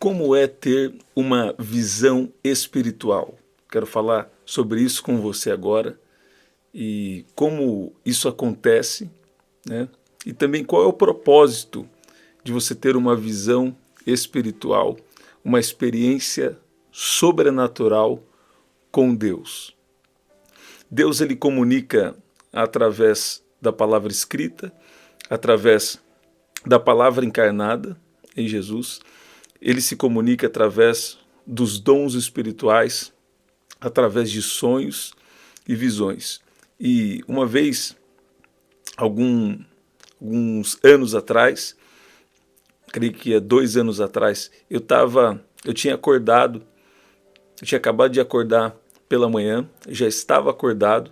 Como é ter uma visão espiritual? Quero falar sobre isso com você agora e como isso acontece, né? E também qual é o propósito de você ter uma visão espiritual, uma experiência sobrenatural com Deus. Deus ele comunica através da palavra escrita, através da palavra encarnada em Jesus. Ele se comunica através dos dons espirituais, através de sonhos e visões. E uma vez, alguns anos atrás, creio que 2 anos atrás, eu tinha acordado, eu tinha acabado de acordar pela manhã, já estava acordado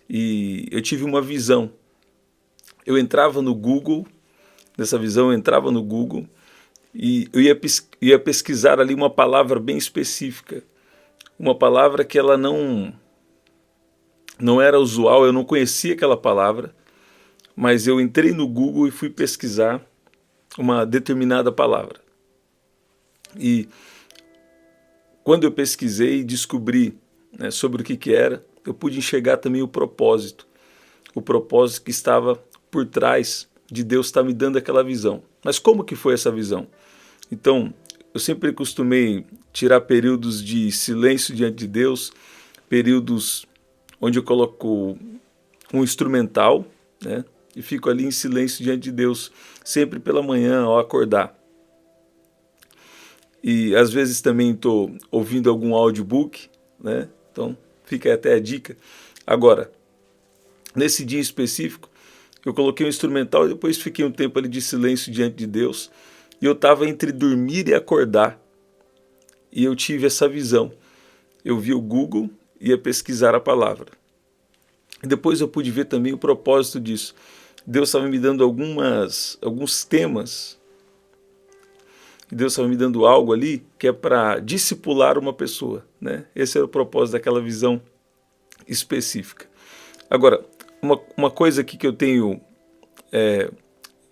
e eu tive uma visão. Eu entrava no Google, nessa visão eu entrava no Google e eu ia pesquisar ali uma palavra bem específica, uma palavra que ela não era usual, eu não conhecia aquela palavra, mas eu entrei no Google e fui pesquisar uma determinada palavra. E quando eu pesquisei e descobri, né, sobre o que era, eu pude enxergar também o propósito que estava por trás de Deus estar me dando aquela visão. Mas como que foi essa visão? Então, eu sempre costumei tirar períodos de silêncio diante de Deus, períodos onde eu coloco um instrumental, né, e fico ali em silêncio diante de Deus, sempre pela manhã ao acordar. E às vezes também estou ouvindo algum audiobook, né? Então fica aí até a dica. Agora, nesse dia específico, eu coloquei um instrumental e depois fiquei um tempo ali de silêncio diante de Deus. E eu estava entre dormir e acordar. E eu tive essa visão. Eu vi o Google e ia pesquisar a palavra. E depois eu pude ver também o propósito disso. Deus estava me dando alguns temas. Deus estava me dando algo ali que é para discipular uma pessoa, né? Esse era o propósito daquela visão específica. Agora, uma coisa aqui que eu tenho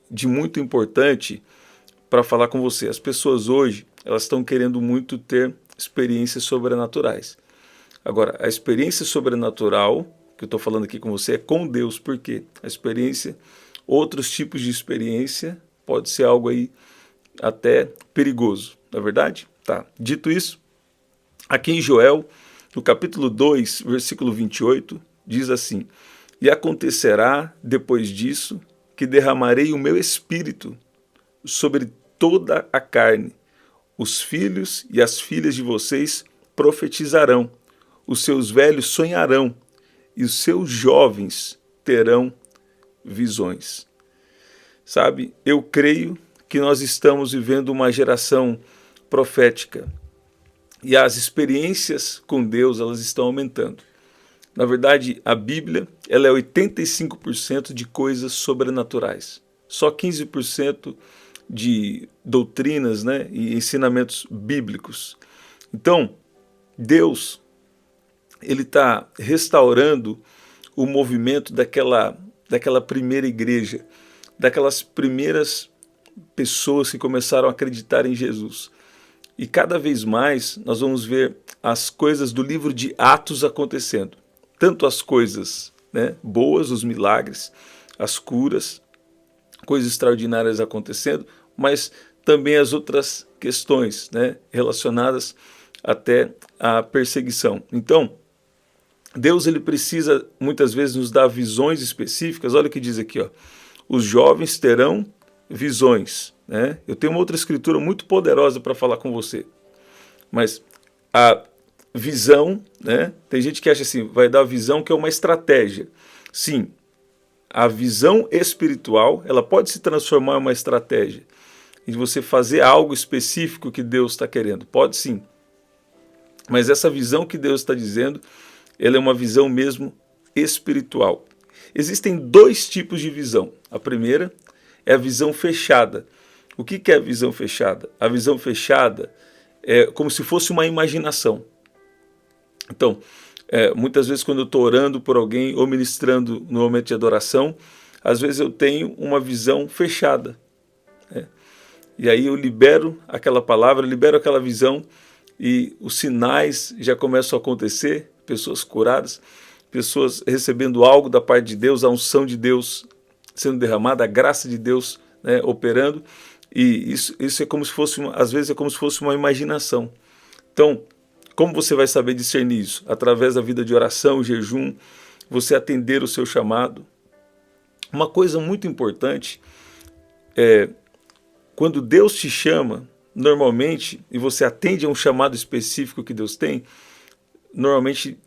de muito importante para falar com você. As pessoas hoje, elas estão querendo muito ter experiências sobrenaturais. Agora, a experiência sobrenatural que eu estou falando aqui com você é com Deus, porque a experiência, outros tipos de experiência, pode ser algo aí até perigoso, não é verdade? Tá. Dito isso, aqui em Joel, no capítulo 2, versículo 28, diz assim: E acontecerá depois disso que derramarei o meu espírito sobre toda a carne. Os filhos e as filhas de vocês profetizarão, os seus velhos sonharão e os seus jovens terão visões. Sabe, eu creio que nós estamos vivendo uma geração profética e as experiências com Deus, elas estão aumentando. Na verdade, a Bíblia, ela é 85% de coisas sobrenaturais. Só 15% de doutrinas, né, e ensinamentos bíblicos. Então, Deus, ele está restaurando o movimento daquela primeira igreja, daquelas primeiras pessoas que começaram a acreditar em Jesus. E cada vez mais nós vamos ver as coisas do livro de Atos acontecendo. Tanto as coisas, né, boas, os milagres, as curas, coisas extraordinárias acontecendo, mas também as outras questões, né, relacionadas até à perseguição. Então, Deus ele precisa muitas vezes nos dar visões específicas. Olha o que diz aqui, ó. Os jovens terão visões, né? Eu tenho uma outra escritura muito poderosa para falar com você. Mas a visão, né? Tem gente que acha assim, vai dar a visão que é uma estratégia. Sim, a visão espiritual, ela pode se transformar em uma estratégia. E você fazer algo específico que Deus está querendo. Pode sim. Mas essa visão que Deus está dizendo, ela é uma visão mesmo espiritual. Existem 2 tipos de visão. A primeira é a visão fechada. O que é a visão fechada? A visão fechada é como se fosse uma imaginação. Então, muitas vezes quando eu estou orando por alguém ou ministrando no momento de adoração, às vezes eu tenho uma visão fechada, né? E aí eu libero aquela palavra, libero aquela visão e os sinais já começam a acontecer, pessoas curadas, pessoas recebendo algo da parte de Deus, a unção de Deus sendo derramada, a graça de Deus, né, operando. E isso é como se fosse, às vezes é como se fosse uma imaginação. Então, como você vai saber discernir isso? Através da vida de oração, jejum, você atender o seu chamado. Uma coisa muito importante é, quando Deus te chama, normalmente, e você atende a um chamado específico que Deus tem, normalmente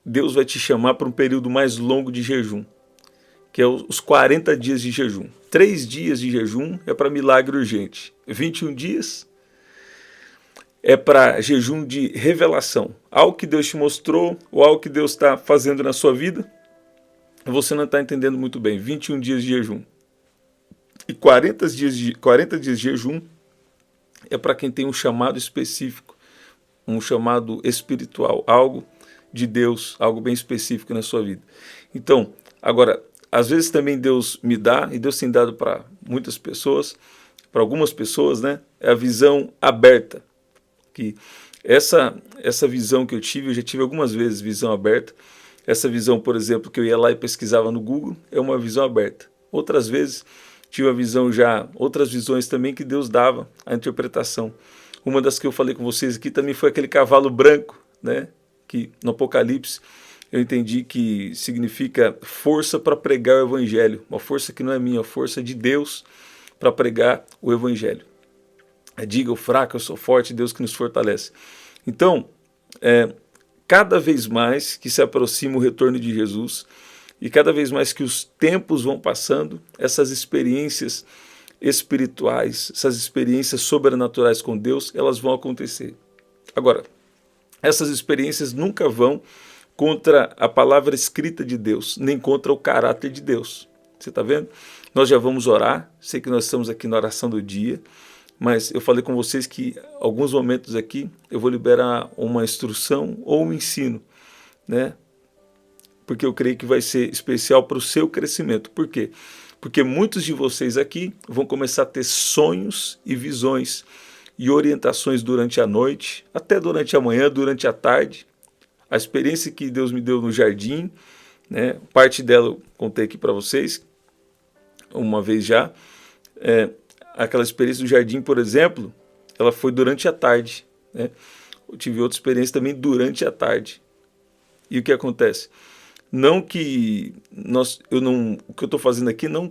Deus vai te chamar para um período mais longo de jejum, que é os 40 dias de jejum. 3 dias de jejum é para milagre urgente. 21 dias é para jejum de revelação. Algo que Deus te mostrou ou algo que Deus está fazendo na sua vida, você não está entendendo muito bem. 21 dias de jejum. E 40 dias de jejum é para quem tem um chamado específico, um chamado espiritual, algo de Deus, algo bem específico na sua vida. Então, agora, às vezes também Deus me dá, e Deus tem dado para muitas pessoas, para algumas pessoas, né, é a visão aberta. Que essa visão que eu já tive algumas vezes visão aberta. Essa visão, por exemplo, que eu ia lá e pesquisava no Google, é uma visão aberta. Outras vezes tive a visão outras visões também que Deus dava a interpretação. Uma das que eu falei com vocês aqui também foi aquele cavalo branco, né? Que no Apocalipse eu entendi que significa força para pregar o evangelho. Uma força que não é minha, uma força de Deus para pregar o evangelho. Diga o fraco, eu sou forte, Deus que nos fortalece. Então, cada vez mais que se aproxima o retorno de Jesus e cada vez mais que os tempos vão passando, essas experiências espirituais, essas experiências sobrenaturais com Deus, elas vão acontecer. Agora, essas experiências nunca vão contra a palavra escrita de Deus, nem contra o caráter de Deus. Você está vendo? Nós já vamos orar, sei que nós estamos aqui na oração do dia, mas eu falei com vocês que alguns momentos aqui eu vou liberar uma instrução ou um ensino, né? Porque eu creio que vai ser especial para o seu crescimento. Por quê? Porque muitos de vocês aqui vão começar a ter sonhos e visões e orientações durante a noite, até durante a manhã, durante a tarde. A experiência que Deus me deu no jardim, né? Parte dela eu contei aqui para vocês uma vez já. Aquela experiência do jardim, por exemplo, ela foi durante a tarde, né? Eu tive outra experiência também durante a tarde. E o que acontece? Não que o que eu estou fazendo aqui, não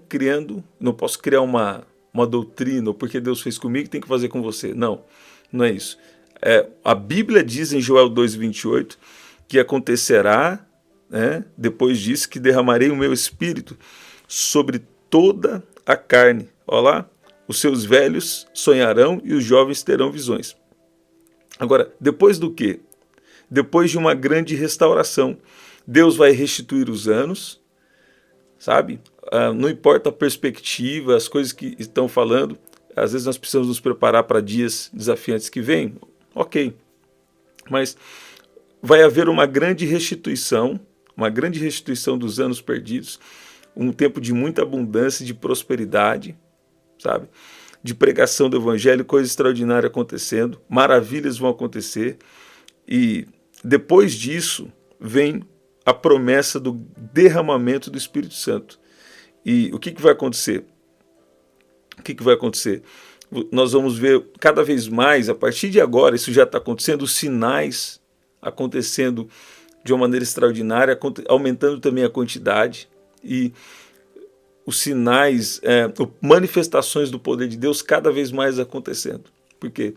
posso criar uma doutrina, ou porque Deus fez comigo, tem que fazer com você. Não, não é isso. A Bíblia diz em Joel 2,28 que acontecerá, né, depois disso, que derramarei o meu espírito sobre toda a carne. Olha lá. Os seus velhos sonharão e os jovens terão visões. Agora, depois do quê? Depois de uma grande restauração. Deus vai restituir os anos, sabe? Não importa a perspectiva, as coisas que estão falando. Às vezes nós precisamos nos preparar para dias desafiantes que vêm. Ok. Mas vai haver uma grande restituição dos anos perdidos. Um tempo de muita abundância, de prosperidade, sabe? De pregação do evangelho, coisas extraordinárias acontecendo, maravilhas vão acontecer, e depois disso vem a promessa do derramamento do Espírito Santo. E o que vai acontecer? Nós vamos ver cada vez mais, a partir de agora, isso já está acontecendo, os sinais acontecendo de uma maneira extraordinária, aumentando também a quantidade, e os sinais, manifestações do poder de Deus cada vez mais acontecendo. Por quê?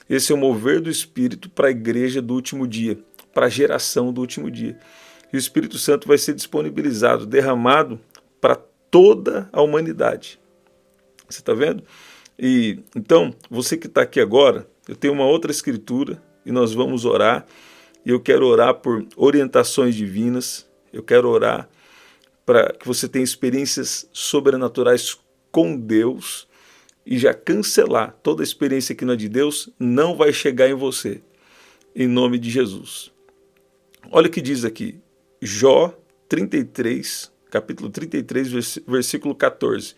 Esse é o mover do Espírito para a igreja do último dia, para a geração do último dia. E o Espírito Santo vai ser disponibilizado, derramado para toda a humanidade. Você está vendo? E então, você que está aqui agora, eu tenho uma outra escritura e nós vamos orar. E eu quero orar por orientações divinas, eu quero orar para que você tenha experiências sobrenaturais com Deus e já cancelar toda a experiência que não é de Deus, não vai chegar em você, em nome de Jesus. Olha o que diz aqui, Jó 33, capítulo 33, versículo 14.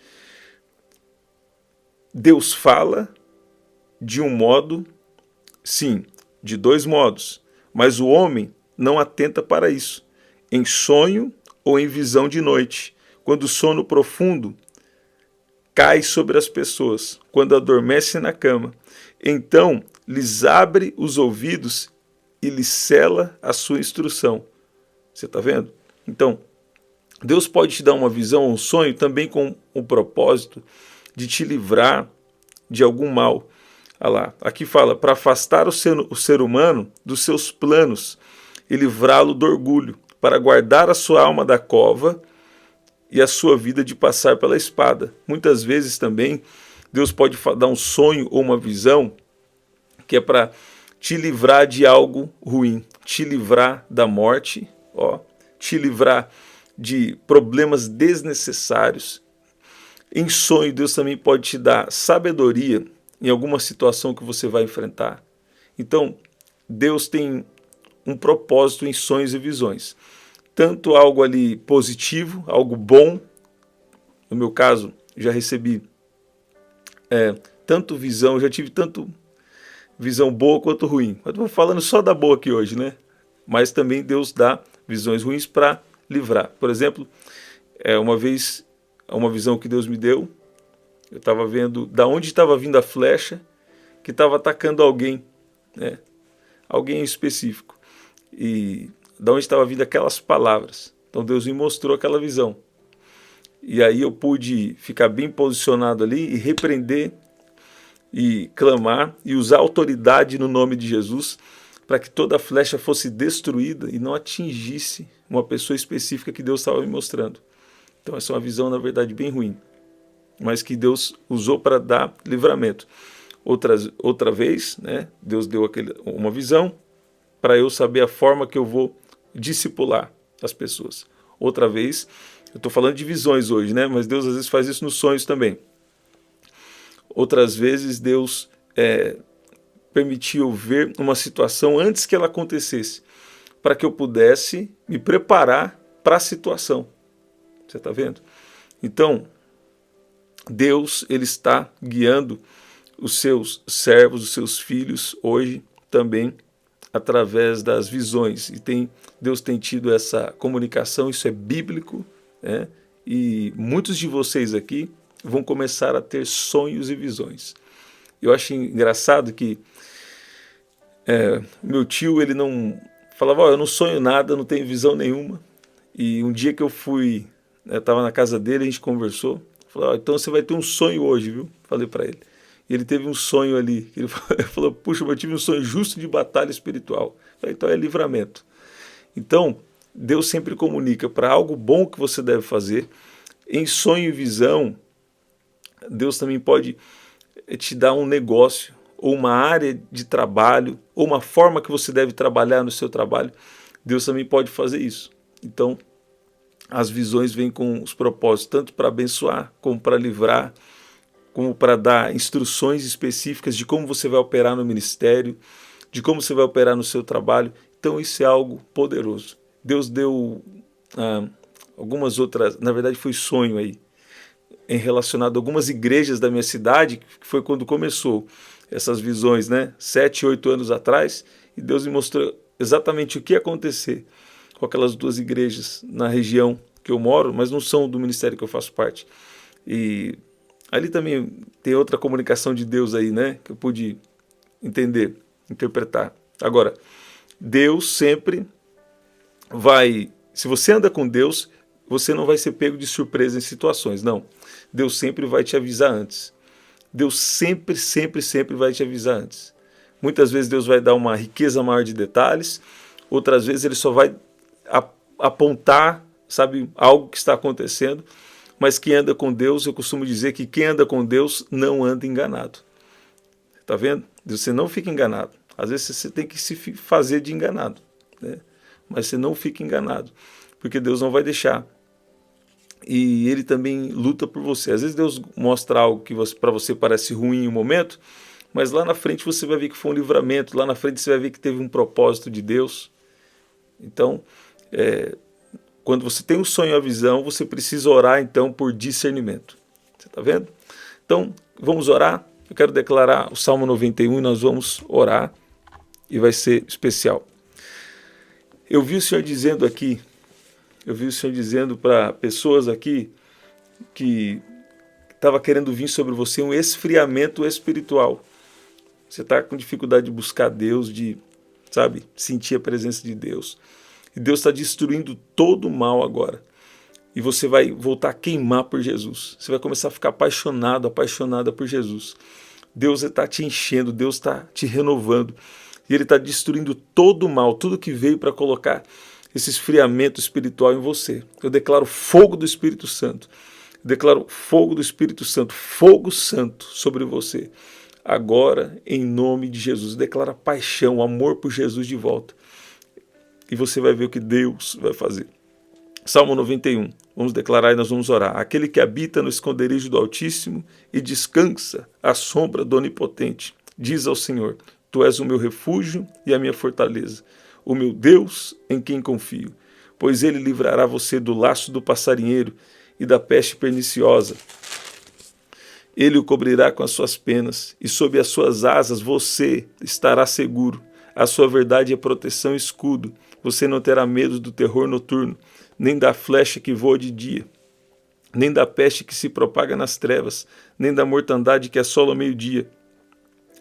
Deus fala de um modo, sim, de dois modos, mas o homem não atenta para isso, em sonho ou em visão de noite, quando o sono profundo cai sobre as pessoas, quando adormecem na cama. Então lhes abre os ouvidos e lhes cela a sua instrução. Você está vendo? Então, Deus pode te dar uma visão, um sonho, também com o propósito de te livrar de algum mal. Olha lá, aqui fala, para afastar o ser humano dos seus planos e livrá-lo do orgulho, para guardar a sua alma da cova e a sua vida de passar pela espada. Muitas vezes também Deus pode dar um sonho ou uma visão que é para te livrar de algo ruim, te livrar da morte, te livrar de problemas desnecessários. Em sonho, Deus também pode te dar sabedoria em alguma situação que você vai enfrentar. Então, Deus tem um propósito em sonhos e visões. Tanto algo ali positivo, algo bom. No meu caso, já recebi tanto visão, já tive tanto visão boa quanto ruim. Mas estou falando só da boa aqui hoje, né? Mas também Deus dá visões ruins para livrar. Por exemplo, uma vez, uma visão que Deus me deu, eu estava vendo da onde estava vindo a flecha que estava atacando alguém, né? Alguém em específico. E da onde estava vindo aquelas palavras. Então Deus me mostrou aquela visão. E aí eu pude ficar bem posicionado ali e repreender e clamar e usar autoridade no nome de Jesus para que toda a flecha fosse destruída e não atingisse uma pessoa específica que Deus estava me mostrando. Então essa é uma visão, na verdade, bem ruim, mas que Deus usou para dar livramento. Outra vez, né, Deus deu uma visão para eu saber a forma que eu vou discipular as pessoas. Outra vez, eu estou falando de visões hoje, né, mas Deus às vezes faz isso nos sonhos também. Outras vezes Deus permitiu ver uma situação antes que ela acontecesse, para que eu pudesse me preparar para a situação. Você está vendo? Então, Deus, ele está guiando os seus servos, os seus filhos, hoje também através das visões. E Deus tem tido essa comunicação, isso é bíblico, né? E muitos de vocês aqui vão começar a ter sonhos e visões. Eu acho engraçado que meu tio, ele não falava, eu não sonho nada, não tenho visão nenhuma. E um dia que eu fui, estava na casa dele, a gente conversou, falou, então você vai ter um sonho hoje, viu? Falei para ele. E ele teve um sonho ali, ele falou, puxa, eu tive um sonho justo de batalha espiritual. Falei, então é livramento. Então, Deus sempre comunica para algo bom que você deve fazer. Em sonho e visão, Deus também pode te dar um negócio, ou uma área de trabalho, ou uma forma que você deve trabalhar no seu trabalho. Deus também pode fazer isso. Então, as visões vêm com os propósitos, tanto para abençoar, como para livrar, como para dar instruções específicas de como você vai operar no ministério, de como você vai operar no seu trabalho. Então, isso é algo poderoso. Deus deu algumas outras, na verdade foi sonho aí, em relacionado a algumas igrejas da minha cidade, que foi quando começou essas visões, né? 7, 8 anos atrás, e Deus me mostrou exatamente o que ia acontecer com aquelas duas igrejas na região que eu moro, mas não são do ministério que eu faço parte. E ali também tem outra comunicação de Deus aí, né? Que eu pude entender, interpretar. Agora, Deus sempre vai... Se você anda com Deus, você não vai ser pego de surpresa em situações, não. Deus sempre vai te avisar antes. Deus sempre, sempre, sempre vai te avisar antes. Muitas vezes Deus vai dar uma riqueza maior de detalhes, outras vezes Ele só vai apontar, sabe, algo que está acontecendo, mas quem anda com Deus, eu costumo dizer que quem anda com Deus não anda enganado. Está vendo? Você não fica enganado. Às vezes você tem que se fazer de enganado, né? Mas você não fica enganado, porque Deus não vai deixar. E Ele também luta por você. Às vezes Deus mostra algo que para você parece ruim em um momento, mas lá na frente você vai ver que foi um livramento, lá na frente você vai ver que teve um propósito de Deus. Então, quando você tem um sonho e a visão, você precisa orar então por discernimento. Você está vendo? Então, vamos orar. Eu quero declarar o Salmo 91 e nós vamos orar e vai ser especial. Eu vi o Senhor dizendo aqui, para pessoas aqui que estava querendo vir sobre você um esfriamento espiritual. Você está com dificuldade de buscar Deus, de, sentir a presença de Deus. E Deus está destruindo todo o mal agora. E você vai voltar a queimar por Jesus. Você vai começar a ficar apaixonada por Jesus. Deus está te enchendo, Deus está te renovando. E Ele está destruindo todo o mal, tudo que veio para colocar esse esfriamento espiritual em você. Eu declaro fogo do Espírito Santo. Eu declaro fogo do Espírito Santo, fogo santo sobre você. Agora, em nome de Jesus, declara paixão, amor por Jesus de volta. E você vai ver o que Deus vai fazer. Salmo 91, vamos declarar e nós vamos orar. Aquele que habita no esconderijo do Altíssimo e descansa à sombra do Onipotente, diz ao Senhor, Tu és o meu refúgio e a minha fortaleza, o meu Deus em quem confio, pois Ele livrará você do laço do passarinheiro e da peste perniciosa. Ele o cobrirá com as suas penas, e sob as suas asas você estará seguro. A sua verdade é proteção e escudo. Você não terá medo do terror noturno, nem da flecha que voa de dia, nem da peste que se propaga nas trevas, nem da mortandade que assola ao meio-dia.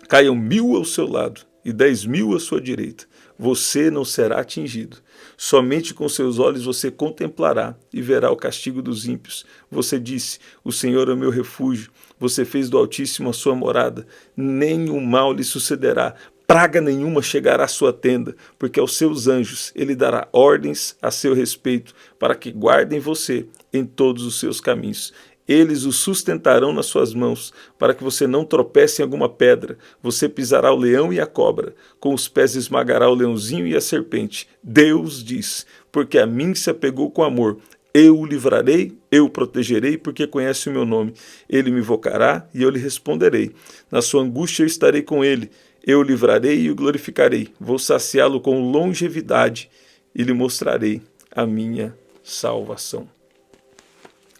Caiam 1000 ao seu lado e 10.000 à sua direita. Você não será atingido. Somente com seus olhos você contemplará e verá o castigo dos ímpios. Você disse, o Senhor é o meu refúgio. Você fez do Altíssimo a sua morada. Nenhum mal lhe sucederá. Praga nenhuma chegará à sua tenda, porque aos seus anjos ele dará ordens a seu respeito, para que guardem você em todos os seus caminhos. Eles o sustentarão nas suas mãos, para que você não tropece em alguma pedra. Você pisará o leão e a cobra, com os pés esmagará o leãozinho e a serpente. Deus diz, porque a mim se apegou com amor. Eu o livrarei, eu o protegerei, porque conhece o meu nome. Ele me invocará e eu lhe responderei. Na sua angústia eu estarei com ele. Eu o livrarei e o glorificarei. Vou saciá-lo com longevidade e lhe mostrarei a minha salvação.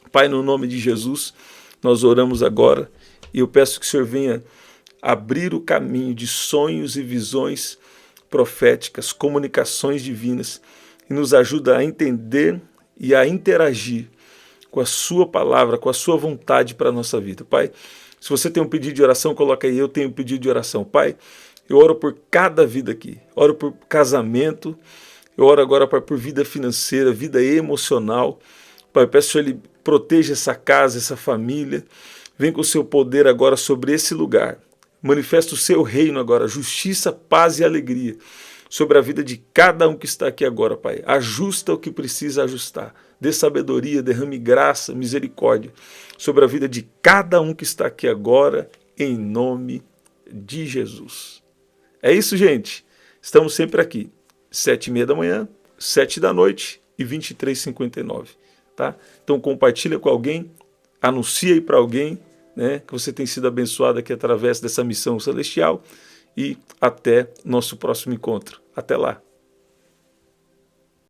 Pai, no nome de Jesus, nós oramos agora e eu peço que o Senhor venha abrir o caminho de sonhos e visões proféticas, comunicações divinas e nos ajuda a entender e a interagir com a sua palavra, com a sua vontade para a nossa vida. Pai, se você tem um pedido de oração, coloca aí, eu tenho um pedido de oração. Pai, eu oro por cada vida aqui, oro por casamento, eu oro agora, Pai, por vida financeira, vida emocional. Pai, eu peço que Ele proteja essa casa, essa família, vem com o seu poder agora sobre esse lugar. Manifesta o seu reino agora, justiça, paz e alegria sobre a vida de cada um que está aqui agora, Pai. Ajusta o que precisa ajustar. Dê sabedoria, derrame graça, misericórdia sobre a vida de cada um que está aqui agora, em nome de Jesus. É isso, gente. Estamos sempre aqui, 7h30 da manhã, 7 da noite e 23h59. Tá? Então compartilha com alguém, anuncia aí para alguém, né, que você tem sido abençoado aqui através dessa missão celestial e até nosso próximo encontro. Até lá.